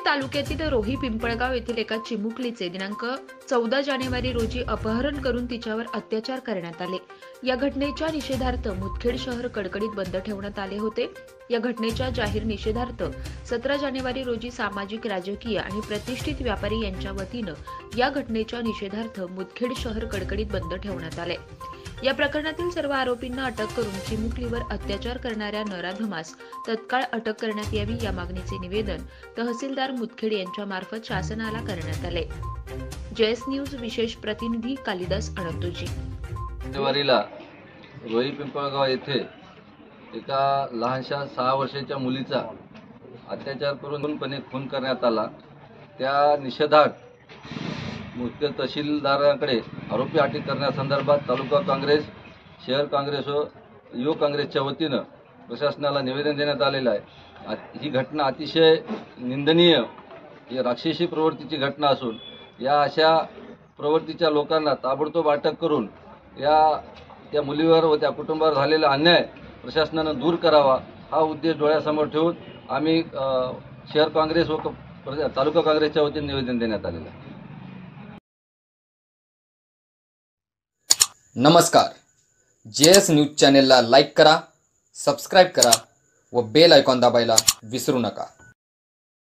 तालुक्यातील रोही पिंपळगाव येथील एका चिमुकलीचे दिनांक 14 जानेवारी रोजी अपहरण करून तिच्यावर अत्याचार करण्यात आले। या घटनेच्या निषेधार्थ मुदखेड शहर कडकडीत बंद ठेवण्यात आले होते। या घटनेच्या जाहीर निषेधार्थ 17 जानेवारी रोजी सामाजिक, राजकीय आणि प्रतिष्ठित व्यापारी यांच्या वतीनं या घटनेच्या निषेधार्थ मुदखेड शहर कडकडीत बंद ठेवण्यात आले। या प्रकरणातील सर्व आरोपींना अटक करून चिमुकलीवर अत्याचार करणाऱ्या नराधमास तत्काळ अटक करण्यात यावी या मागणीचे निवेदन तहसीलदार मुदखेड यांच्या मार्फत शासनाला करण्यात आले। जयस न्यूज विशेष प्रतिनिधी कालिदास अनंतोजी। जानेवारीला रोही पिंपळगाव येथे एका लहानशा 6 वर्षाच्या मुलीचा अत्याचार करून खून करण्यात आला। त्या निषेधार्थ मुदखेड तहसीलदारांकडे आरोपी अटक करण्यासंदर्भात तालुका काँग्रेस, शहर काँग्रेस व युवक काँग्रेसच्या वतीनं प्रशासनाला निवेदन देण्यात आलेलं आहे। ही घटना अतिशय निंदनीय, ही राक्षसी प्रवृत्तीची घटना असून या अशा प्रवृत्तीच्या लोकांना ताबडतोब अटक करून त्या मुलीवर व त्या कुटुंबावर झालेला अन्याय प्रशासनानं दूर करावा हा उद्देश डोळ्यासमोर ठेवून आम्ही शहर काँग्रेस व तालुका काँग्रेसच्या वतीने निवेदन देण्यात आलेलं आहे। नमस्कार, जेएस न्यूज चॅनेलला लाईक करा, सबस्क्राइब करा व बेल आयकॉन दाबायला विसरू नका।